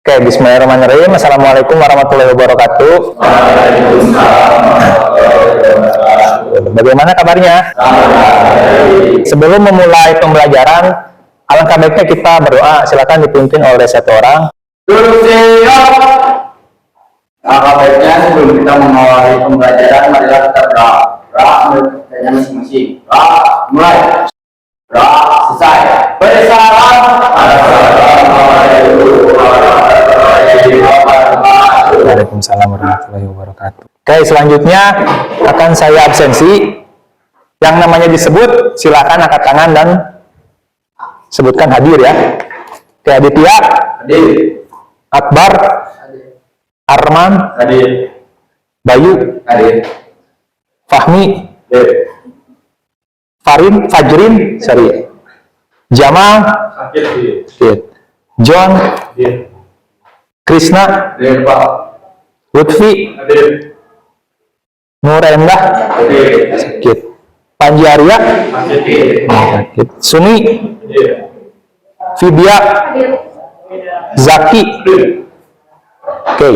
Oke, bismillahirrahmanirrahim. Assalamualaikum warahmatullahi wabarakatuh. Bagaimana kabarnya? Sebelum memulai pembelajaran, alangkah baiknya kita berdoa. Silakan dipimpin oleh satu orang. Alangkah baiknya sebelum kita memulai pembelajaran, marilah kita berdoa. Berdoa menurut masing-masing. Berdoa mulai. Berdoa selesai. Bersalam. Waalaikumsalam warahmatullahi wabarakatuh. Oke, selanjutnya akan saya absensi. Yang namanya disebut, silakan angkat tangan dan sebutkan hadir ya. Oke, Aditya. Hadir. Akbar. Hadir. Arman. Hadir. Bayu. Hadir. Fahmi. Hadir. Fajrin. Jamal. Hadir. John. Hadir. Krishna. Hadir, Pak. Lutfi. Hadir. Nurendah. Hadir. Sakit. Panji Arya. Hadir. Sakit. Sumi. Hadir. Vidya. Zaki. Oke.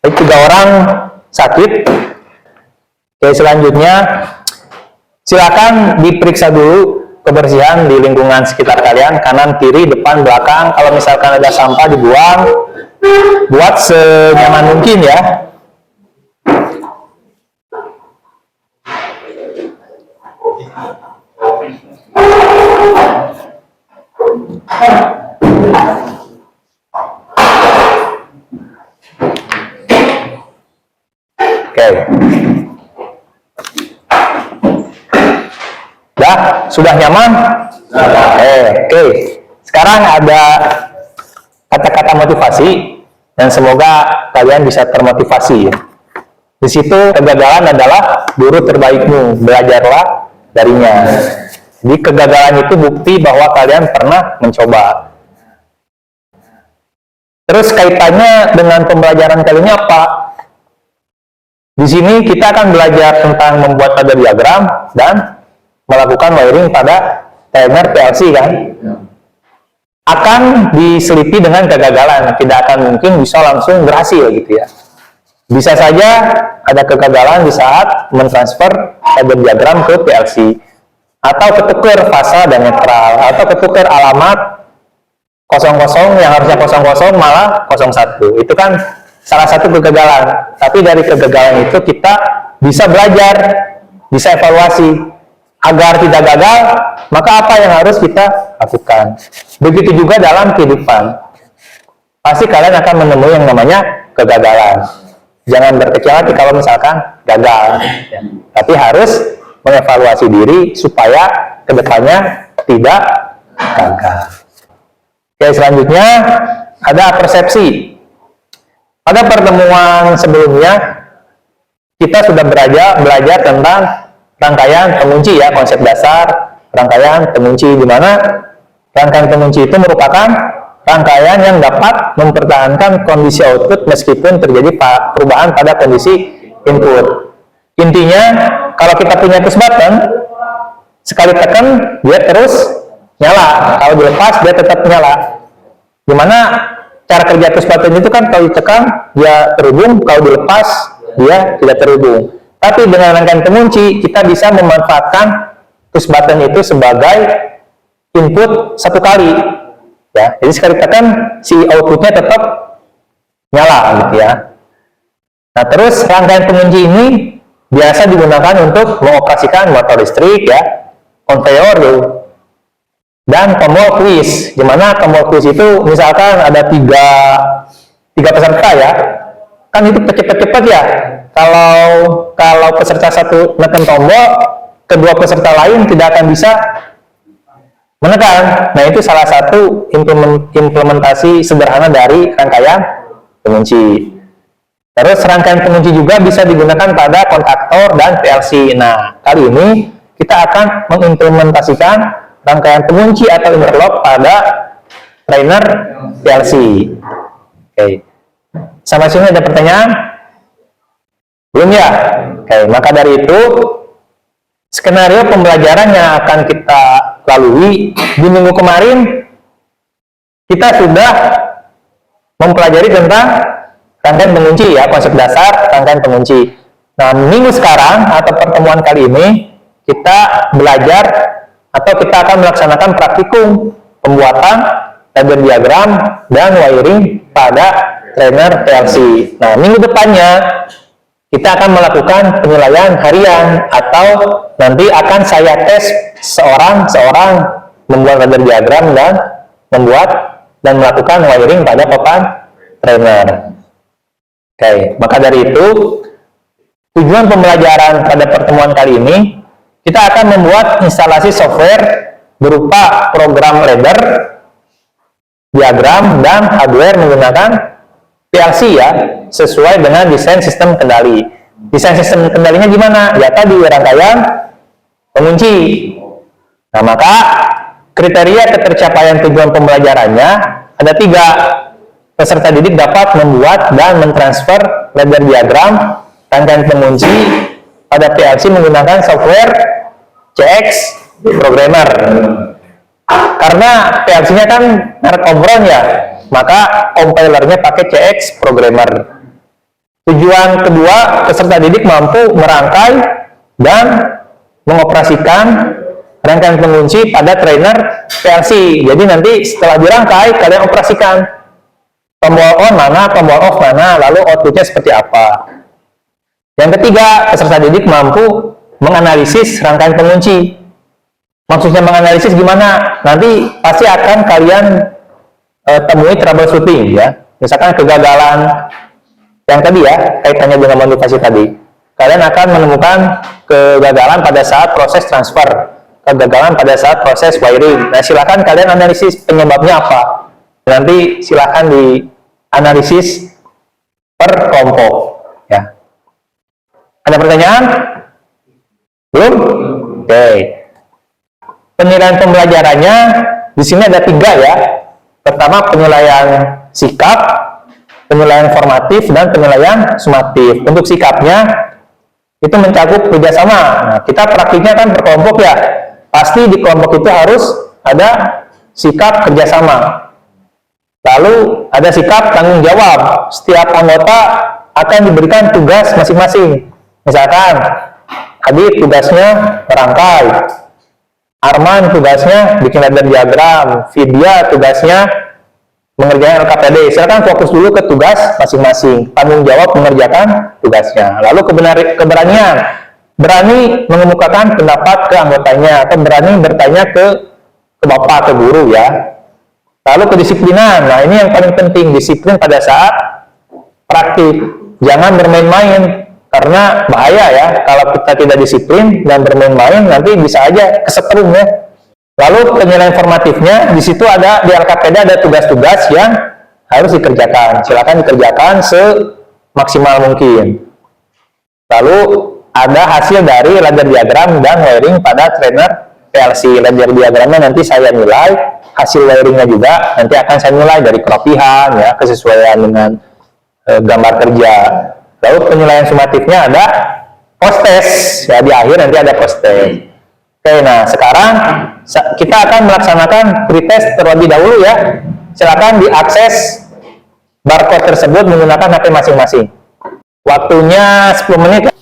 Baik, 3 orang sakit. Oke, selanjutnya silakan diperiksa dulu kebersihan di lingkungan sekitar kalian, kanan, kiri, depan, belakang. Kalau misalkan ada sampah dibuang, buat senyaman mungkin ya. Oke. Sudah nyaman? Oke. Sekarang ada kata-kata motivasi dan semoga kalian bisa termotivasi. Di situ kegagalan adalah guru terbaikmu, belajarlah darinya. Jadi kegagalan itu bukti bahwa kalian pernah mencoba. Terus kaitannya dengan pembelajaran kali ini apa? Di sini kita akan belajar tentang membuat pada diagram dan melakukan wiring pada timer PLC kan. Akan diselipi dengan kegagalan, tidak akan mungkin bisa langsung berhasil gitu ya. Bisa saja ada kegagalan di saat mentransfer pada diagram ke PLC, atau ketukar fasa dan netral, atau ketukar alamat 00 yang harusnya 00 malah 01. Itu kan salah satu kegagalan. Tapi dari kegagalan itu kita bisa belajar, bisa evaluasi. Agar tidak gagal, maka apa yang harus kita lakukan? Begitu juga dalam kehidupan. Pasti kalian akan menemui yang namanya kegagalan. Jangan berkecil hati kalau misalkan gagal. Ya. Tapi harus mengevaluasi diri supaya kedepannya tidak gagal. Oke, selanjutnya ada persepsi. Pada pertemuan sebelumnya, kita sudah belajar tentang rangkaian pengunci ya, konsep dasar rangkaian pengunci, di mana rangkaian pengunci itu merupakan rangkaian yang dapat mempertahankan kondisi output meskipun terjadi perubahan pada kondisi input. Intinya, kalau kita punya push button, sekali tekan dia terus nyala, kalau dilepas dia tetap nyala. Dimana cara kerja push button itu kan kalau ditekan dia terhubung, kalau dilepas dia tidak terhubung. Tapi dengan rangkaian pengunci, kita bisa memanfaatkan push button itu sebagai input satu kali. Ya, jadi sekali tekan, si outputnya tetap nyala gitu ya. Nah, terus rangkaian pengunci ini biasa digunakan untuk mengoperasikan motor listrik ya, konveyor gitu, dan tombol quiz. Dimana tombol quiz itu misalkan ada tiga peserta ya, kan itu cepet-cepet ya. Kalau peserta satu menekan tombol, kedua peserta lain tidak akan bisa menekan. Nah, itu salah satu implementasi sederhana dari rangkaian pengunci. Terus rangkaian pengunci juga bisa digunakan pada kontaktor dan PLC. Nah, kali ini kita akan mengimplementasikan rangkaian pengunci atau interlock pada trainer PLC. Oke. Sampai sini ada pertanyaan? Belum ya? Oke, maka dari itu skenario pembelajaran yang akan kita lalui di minggu kemarin kita sudah mempelajari tentang rangkaian pengunci ya, konsep dasar rangkaian pengunci. Nah, minggu sekarang atau pertemuan kali ini kita belajar atau kita akan melaksanakan praktikum pembuatan ladder diagram dan wiring pada trainer PLC. Nah, minggu depannya kita akan melakukan penilaian harian atau nanti akan saya tes seorang membuat ladder diagram dan membuat dan melakukan wiring pada papan trainer. Oke, maka dari itu tujuan pembelajaran pada pertemuan kali ini kita akan membuat instalasi software berupa program ladder diagram dan hardware menggunakan PLC ya, sesuai dengan desain sistem kendali. Desain sistem kendalinya gimana? Ya tadi rangkaian pengunci. Nah, maka kriteria ketercapaian tujuan pembelajarannya ada 3. Peserta didik dapat membuat dan mentransfer ladder diagram rangkaian pengunci pada PLC menggunakan software CX Programmer. Karena PLC-nya kan merek Omron ya, maka compilernya pakai CX Programmer. Tujuan kedua, peserta didik mampu merangkai dan mengoperasikan rangkaian pengunci pada trainer PLC. Jadi nanti setelah dirangkai, kalian operasikan tombol on mana, tombol off mana, lalu outputnya seperti apa. Yang ketiga, peserta didik mampu menganalisis rangkaian pengunci. Maksudnya menganalisis gimana? Nanti pasti akan kalian temui troubleshooting ya. Misalkan kegagalan yang tadi ya, kaitannya dengan motivasi tadi. Kalian akan menemukan kegagalan pada saat proses transfer, kegagalan pada saat proses wiring. Nah, silakan kalian analisis penyebabnya apa. Nanti silakan dianalisis per kelompok ya. Ada pertanyaan? Belum? Oke. Penilaian pembelajarannya di sini ada 3 ya. Pertama penilaian sikap, penilaian formatif, dan penilaian sumatif. Untuk sikapnya itu mencakup kerjasama. Nah, kita praktiknya kan berkelompok ya. Pasti di kelompok itu harus ada sikap kerjasama. Lalu ada sikap tanggung jawab. Setiap anggota akan diberikan tugas masing-masing. Misalkan Adit tugasnya merangkai, Arman tugasnya bikin ladder diagram, Vidya tugasnya mengerjakan LKPD. Silakan fokus dulu ke tugas masing-masing, tanggung jawab mengerjakan tugasnya. Lalu keberanian, berani mengemukakan pendapat ke anggotanya atau berani bertanya ke bapak, ke guru ya. Lalu kedisiplinan, nah ini yang paling penting, disiplin pada saat praktik. Jangan bermain-main, karena bahaya ya, kalau kita tidak disiplin dan bermain-main, nanti bisa aja kesetrum ya. Lalu penilaian formatifnya, di situ ada, di LKPD ada tugas-tugas yang harus dikerjakan. Silakan dikerjakan semaksimal mungkin. Lalu ada hasil dari ladder diagram dan wiring pada trainer PLC. Ladder diagramnya nanti saya nilai, hasil wiringnya juga nanti akan saya nilai dari kerapihan ya, kesesuaian dengan gambar kerja. Lalu penilaian sumatifnya ada post test ya, di akhir nanti ada post test. Oke, nah sekarang kita akan melaksanakan pretest terlebih dahulu ya. Silakan diakses barcode tersebut menggunakan HP masing-masing. Waktunya 10 menit.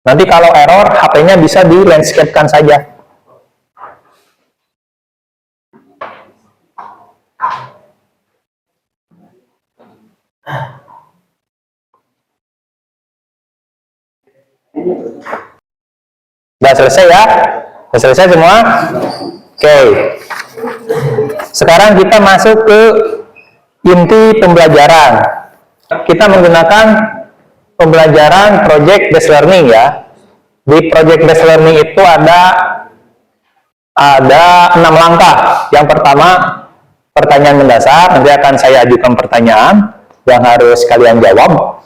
Nanti kalau error, HP-nya bisa di landscape-kan saja. Sudah selesai ya? Sudah selesai semua? Oke. Sekarang kita masuk ke inti pembelajaran. Kita menggunakan pembelajaran project based learning ya. Di project based learning itu ada 6 langkah. Yang pertama, pertanyaan mendasar. Nanti akan saya ajukan pertanyaan yang harus kalian jawab.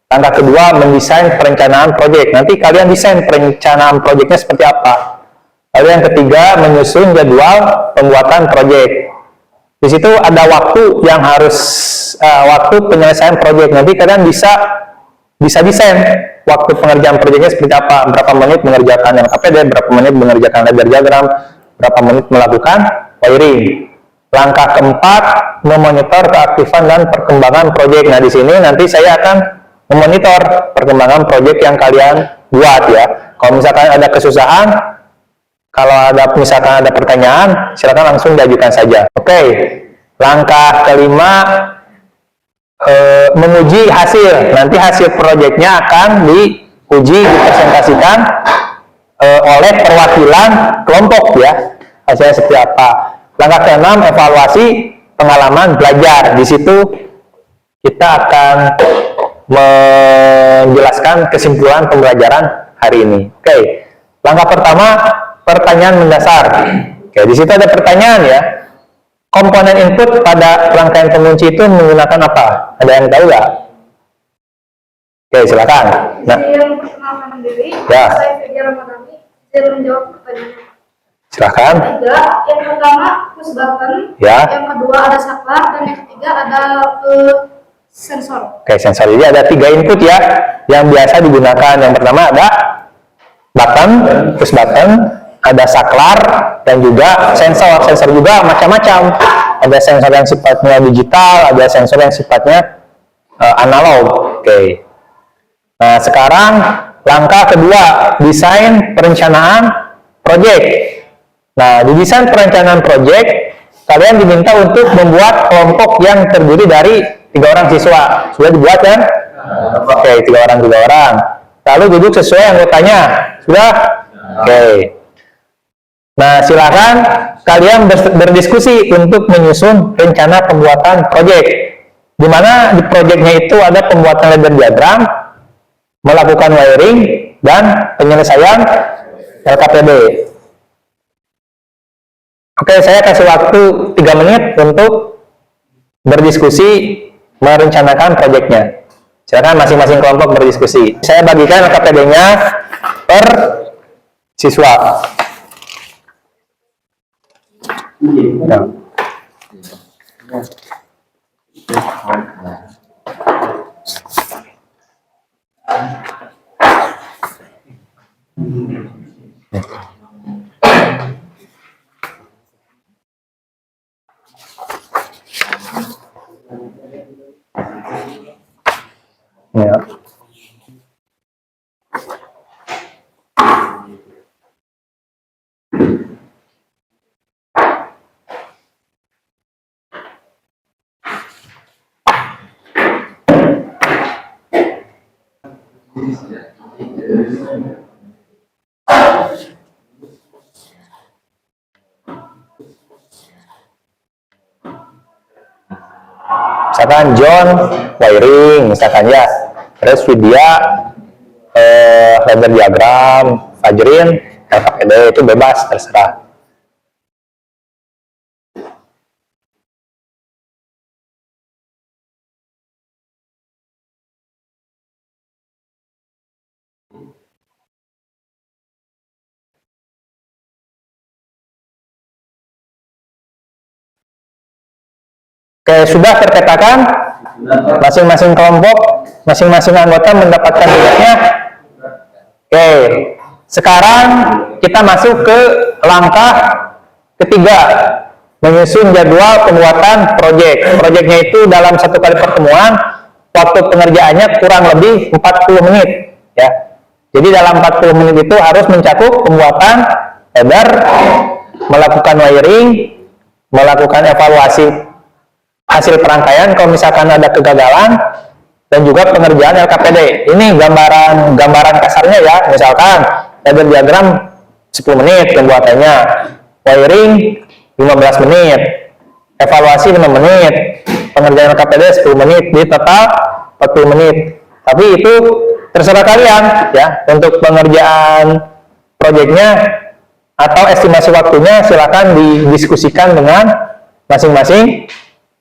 Langkah kedua, mendesain perencanaan proyek. Nanti kalian desain perencanaan proyeknya seperti apa. Lalu yang ketiga, menyusun jadwal pembuatan proyek. Di situ ada waktu yang harus waktu penyelesaian proyek. Nanti kalian bisa desain waktu pengerjaan proyeknya seperti apa, berapa menit mengerjakan LKPD, berapa menit mengerjakan ladder diagram, berapa menit melakukan wiring. Langkah keempat, memonitor keaktifan dan perkembangan proyek. Nah, di sini nanti saya akan memonitor perkembangan proyek yang kalian buat ya. Kalau misalkan ada kesusahan, kalau misalkan ada pertanyaan, silakan langsung diajukan saja. Oke, langkah kelima, menguji hasil. Nanti hasil proyeknya akan diuji, dipresentasikan oleh perwakilan kelompok ya. Hasilnya seperti apa. Langkah keenam, evaluasi pengalaman belajar. Di situ kita akan menjelaskan kesimpulan pembelajaran hari ini. Oke, langkah pertama, pertanyaan mendasar. Oke, di situ ada pertanyaan ya. Komponen input pada rangkaian pengunci itu menggunakan apa? Ada yang tahu nggak? Oke, silakan. Nah, Yang perkenalkan diri, ya. saya Fedia Ramadhani. Saya menjawab pertanyaan. Silakan. Tiga, yang pertama push button, Ya. yang kedua ada saklar, dan yang ketiga ada sensor. Oke, sensor ini ada 3 input ya yang biasa digunakan. Yang pertama ada button, push button, ada saklar, dan juga sensor. Sensor juga macam-macam. Ada sensor yang sifatnya digital, ada sensor yang sifatnya analog. Oke. Nah, sekarang langkah kedua, desain perencanaan proyek. Nah, di desain perencanaan proyek, kalian diminta untuk membuat kelompok yang terdiri dari 3 orang siswa. Sudah dibuat kan? Oke, 3 orang. Lalu duduk sesuai anggotanya. Sudah? Oke. Nah, silakan kalian berdiskusi untuk menyusun rencana pembuatan proyek. Di mana di proyeknya itu ada pembuatan ladder diagram, melakukan wiring, dan penyelesaian LKPD. Oke, saya kasih waktu 3 menit untuk berdiskusi merencanakan proyeknya. Silakan masing-masing kelompok berdiskusi. Saya bagikan LKPD-nya per siswa. Ya. Ya. Misalkan John wiring, misalkan ya, terus Vidya ladder diagram, Fajrin LKPD, itu bebas, terserah. Oke, sudah terpetakan masing-masing kelompok, masing-masing anggota mendapatkan tugasnya. Oke, sekarang kita masuk ke langkah ketiga, menyusun jadwal pembuatan proyek. Proyeknya itu dalam 1 kali pertemuan, waktu pengerjaannya kurang lebih 40 menit. Ya. Jadi dalam 40 menit itu harus mencakup pembuatan header, melakukan wiring, melakukan evaluasi hasil perangkaian kalau misalkan ada kegagalan, dan juga pengerjaan LKPD. Ini gambaran kasarnya ya. Misalkan ladder diagram 10 menit pembuatannya, wiring 15 menit, evaluasi 5 menit, pengerjaan LKPD 10 menit, di total 40 menit. Tapi itu terserah kalian ya. Untuk pengerjaan proyeknya atau estimasi waktunya silakan didiskusikan dengan masing-masing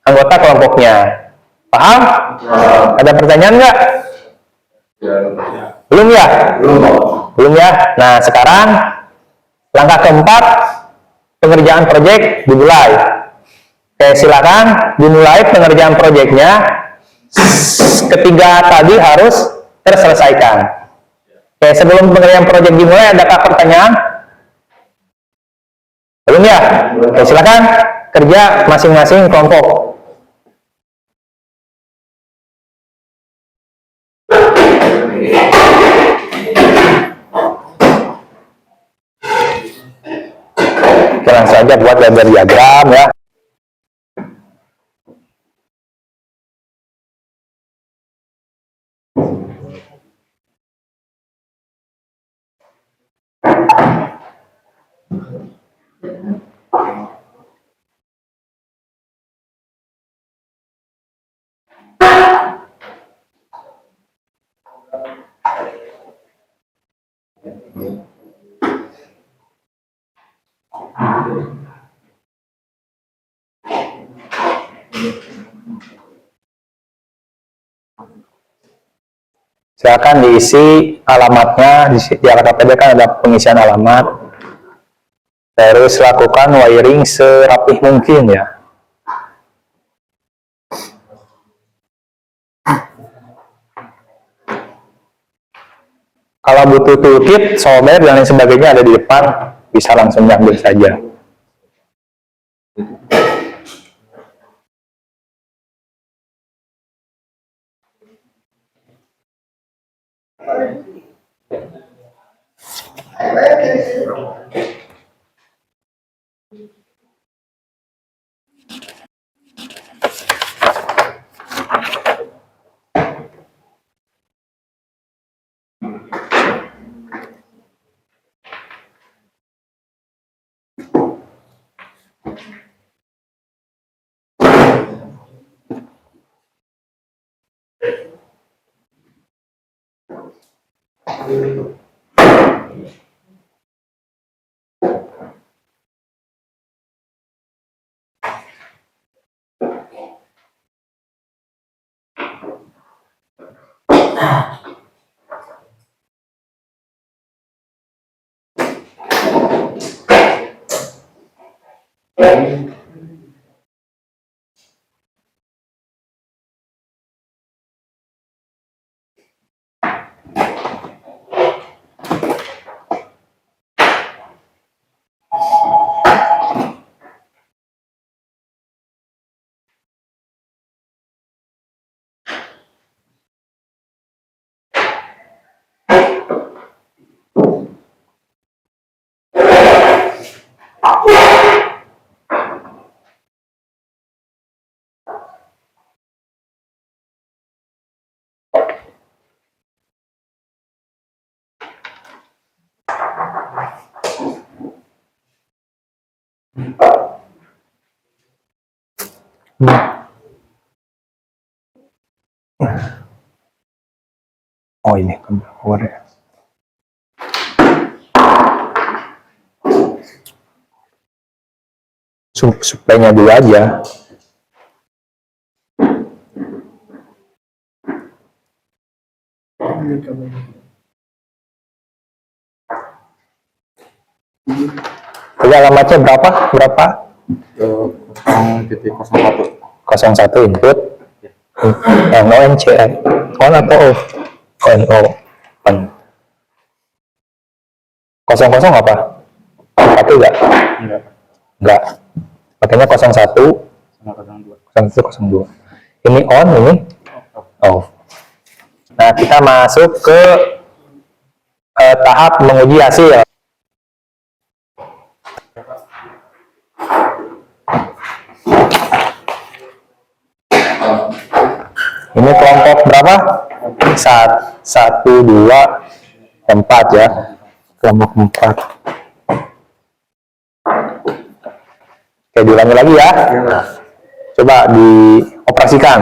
anggota kelompoknya. Paham? Ada pertanyaan nggak? Belum ya? Belum ya? Nah, sekarang langkah keempat, pengerjaan proyek dimulai. Oke, silakan dimulai pengerjaan proyeknya. Ketiga tadi harus terselesaikan. Oke, sebelum pengerjaan proyek dimulai, adakah pertanyaan? Belum ya? Oke, silakan kerja masing-masing kelompok. Oke, langsung saja buat gambar diagram ya. Silakan diisi alamatnya. Di alat KPD kan ada pengisian alamat. Terus lakukan wiring serapih mungkin ya. Kalau butuh toolkit, solder dan lain sebagainya ada di depan, bisa langsung diambil saja. Oh ini keluar ya. Supply-nya dulu aja. Jadi alamatnya berapa? Berapa? 0.01. 01 input. NO NCI. On atau off? NO. On. 00 apa? 1 enggak? Enggak. Pakainya 01. 0102. Ini on, ini off. Nah, kita masuk ke tahap menguji hasil. Ini kelompok berapa? 1, 2, 4 ya. Kelompok 4. Oke, diulangi lagi ya. Coba dioperasikan.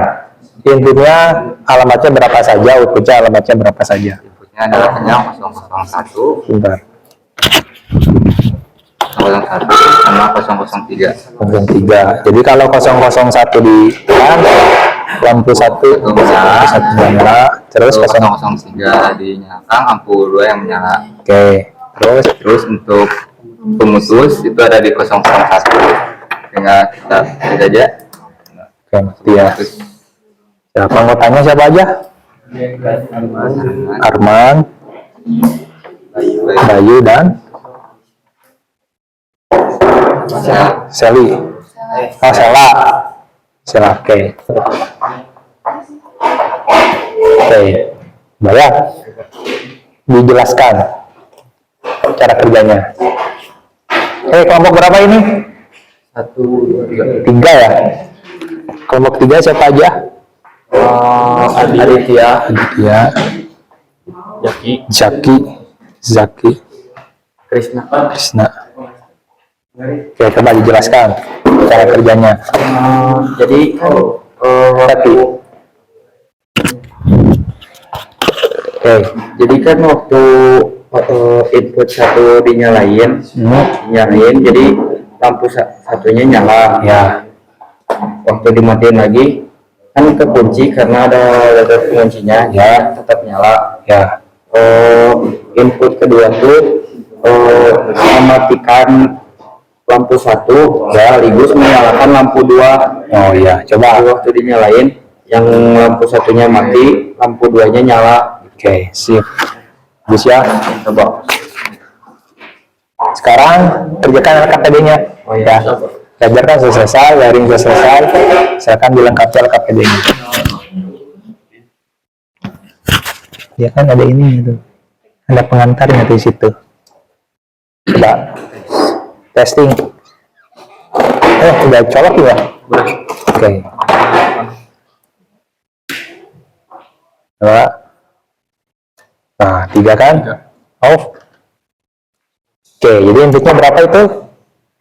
Inputnya alamatnya berapa saja, outputnya alamatnya berapa saja. Inputnya adalah hanya 001. Bentar. 01 sama 003. 03. Jadi kalau 001 di lampu 1 nyala, terus 003 dinyalakan, lampu 2 yang menyala. Oke. Terus untuk pemutus itu ada di 001. Tinggal kita lihat aja. Oke, ngerti ya. Siapa anggotanya, siapa aja? Arman, Bayu dan Seli. Oh, Sela. Sela, oke. Oke, banyak. Dijelaskan cara kerjanya. Kelompok berapa ini? 1, 2, 3. 3 ya. Kelompok 3 siapa aja? Aditya, Zaki, Krisna. Oke, coba dijelaskan cara kerjanya. Jadi kan Tapi, oke, jadi kan waktu input satu dinyalain, jadi lampu satunya nyala. ya, Waktu dimatiin lagi kan kekunci karena ada letter penguncinya, ya tetap nyala. ya, Input kedua tuh mematikan lampu satu, ya sekaligus menyalakan lampu 2. oh ya, Jadi coba. waktu dinyalain, yang lampu satunya mati, lampu 2-nya nyala. Oke, sip. Bagus ya. Coba. Sekarang kerjakan LKPD-nya. Oh ya. Belajar kan sudah selesai, wiring sudah selesai. Silakan dilengkapi LKPD-nya. Ya kan ada ini itu. Ada pengantarnya di situ. Coba testing. Udah colok ya? Oke. Coba. Nah, 3 kan? Off. Oke, jadi inputnya berapa itu?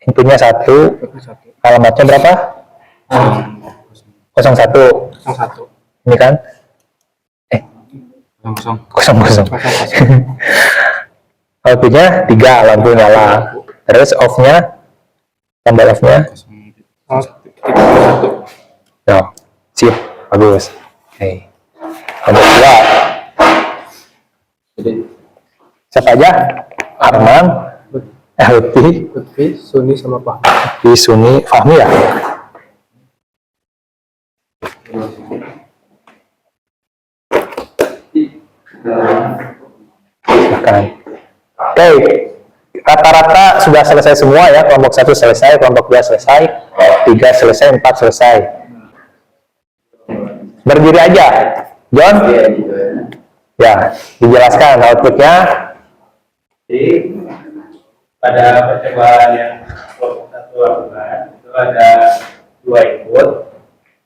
Inputnya 1. Alamatnya berapa? 01. Ini kan? 00. Outputnya 3, lampu nyala. Terus off-nya, tombol off-nya? Ya, sip, bagus. Oke. Tombol 2. Siapa aja? Arman, Lutfi, Suni sama Pak. Suni, Fahmi ya? Silakan. Oke, rata-rata sudah selesai semua ya. Kelompok 1 selesai, kelompok 2 selesai, 3 selesai, 4 selesai. Berdiri aja, John. Ya, dijelaskan outputnya. Jadi pada percobaan yang kelompok 1 lakukan itu ada 2 input,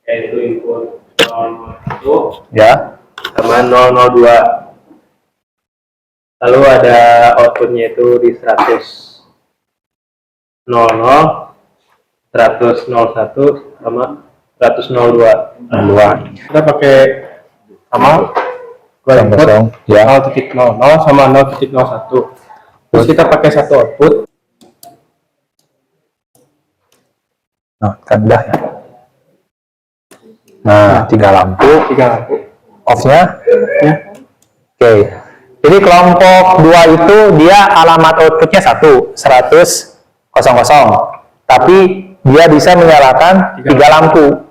yaitu input 001 Ya, sama 002. Lalu ada outputnya itu di 100 00, 100 01 sama 100 02. 2. Kita pakai sama dua input, Kosong, ya. 0.00 sama 0.01. Terus kita pakai satu output. Nah, kan udah ya. Nah, 3 lampu. 3 lampu. Off-nya? Ya. Oke. Jadi kelompok 2 itu dia alamat outputnya 100 Tapi dia bisa menyalakan 3 lampu.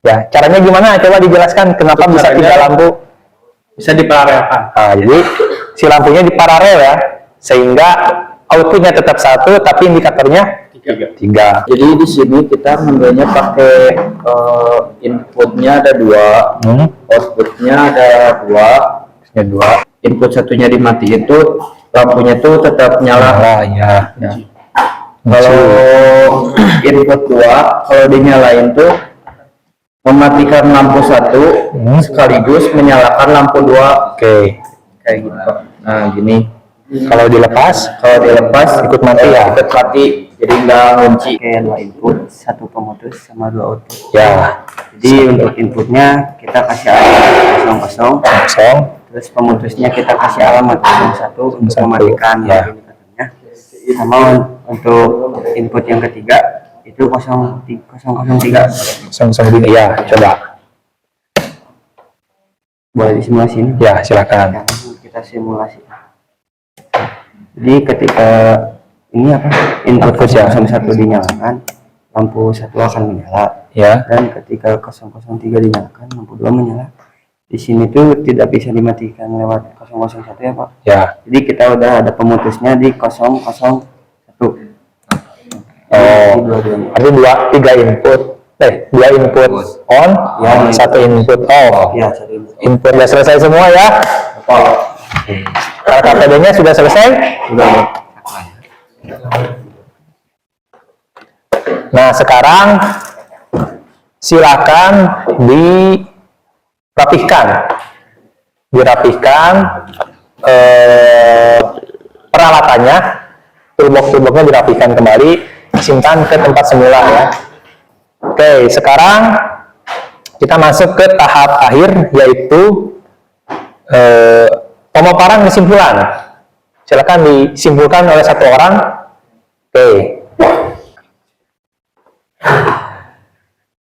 Ya, caranya gimana? Coba dijelaskan kenapa bisa 3 lampu. Bisa diparalelkan. Nah, jadi si lampunya diparalel ya, sehingga outputnya tetap 1 tapi indikatornya 3. Jadi di sini kita ngambilnya pakai inputnya ada 2, outputnya ada 2. Ini 2. Input satunya dimati itu lampunya tuh tetap nyala. Ya. Kalau input 2 kalau dinyalain tuh mematikan lampu 1 sekaligus menyalakan lampu 2. Oke. Kayak gitu. Nah gini, Kalau dilepas, ikut mati ya, ikut mati, jadi nggak ngunci. Oke, 2 input, 1 pemutus sama 2 output. ya, Jadi untuk inputnya kita kasih alamat 00, kosong. terus pemutusnya kita kasih alamat 01 untuk 01, mematikan ya. indikatornya. Sama untuk input yang ketiga itu 003. Kosong ya, coba. Boleh disimulasi ini? Ya, silakan. Ya, kita simulasi. Jadi ketika ini input Output ya. 001 dinyalakan, lampu 1 akan menyala. Ya, Dan ketika 003 dinyalakan, lampu 2 menyala. di sini tuh tidak bisa dimatikan lewat 001 ya Pak. Ya. Jadi kita udah ada pemutusnya di 001. Oh, arti tiga input. Dua input on, Ya, satu input off. Ya, satu ini. Input udah selesai semua ya. LKPD-nya sudah selesai. Nah, sekarang silakan dirapihkan peralatannya, toolbox-toolboxnya dirapihkan kembali, simpan ke tempat semula ya. Oke, sekarang kita masuk ke tahap akhir, yaitu pemaparan kesimpulan. Silakan disimpulkan oleh satu orang. Oke.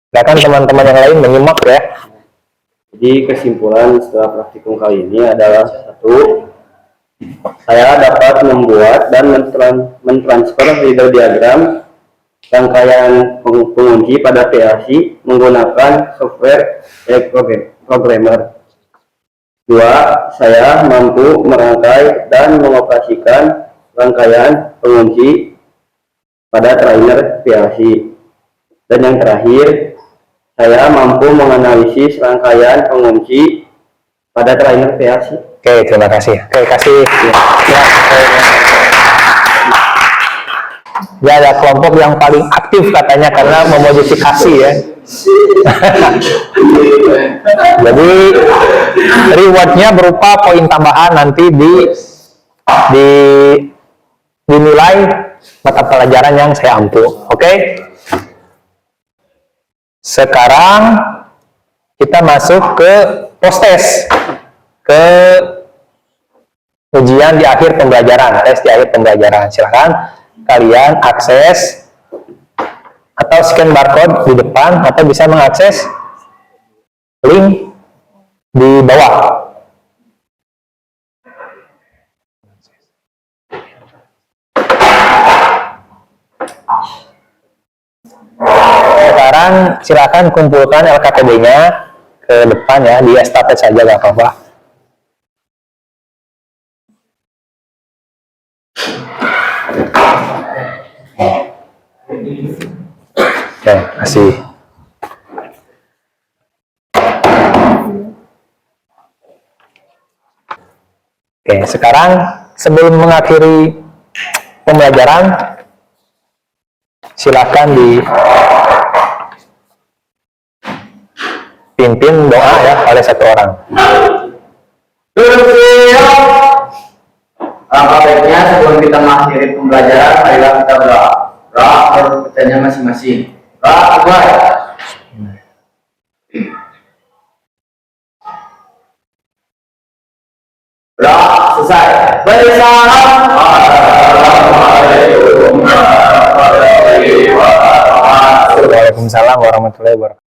Silakan teman-teman yang lain menyimak ya. Jadi kesimpulan setelah praktikum kali ini adalah satu, saya dapat membuat dan mentransfer leader diagram rangkaian pengunci pada PLC menggunakan software programmer. Dua, saya mampu merangkai dan mengoperasikan rangkaian pengunci pada trainer PLC. Dan yang terakhir, saya mampu menganalisis rangkaian pengunci pada trainer PLC. Oke, terima kasih. Oke, kasih. Ya, ada kelompok yang paling aktif katanya karena memodifikasi ya. Jadi rewardnya berupa poin tambahan nanti dinilai mata pelajaran yang saya ampu. Oke. Sekarang kita masuk ke post-test, ke ujian di akhir pembelajaran, tes di akhir pembelajaran. Silakan kalian akses atau scan barcode di depan atau bisa mengakses link di bawah. Sekarang silakan kumpulkan LKPD-nya ke depan ya, di estafet saja gak apa-apa. Oke, kasih. Oke, sekarang sebelum mengakhiri pembelajaran, silakan dipimpin doa ya oleh satu orang. Langkah baiknya sebelum kita mengakhiri pembelajaran, marilah kita berdoa. Doa menurut pertanyaan masing-masing. Doa dimulai. Doa selesai. Bersama. Waalaikumsalam warahmatullahi wabarakatuh.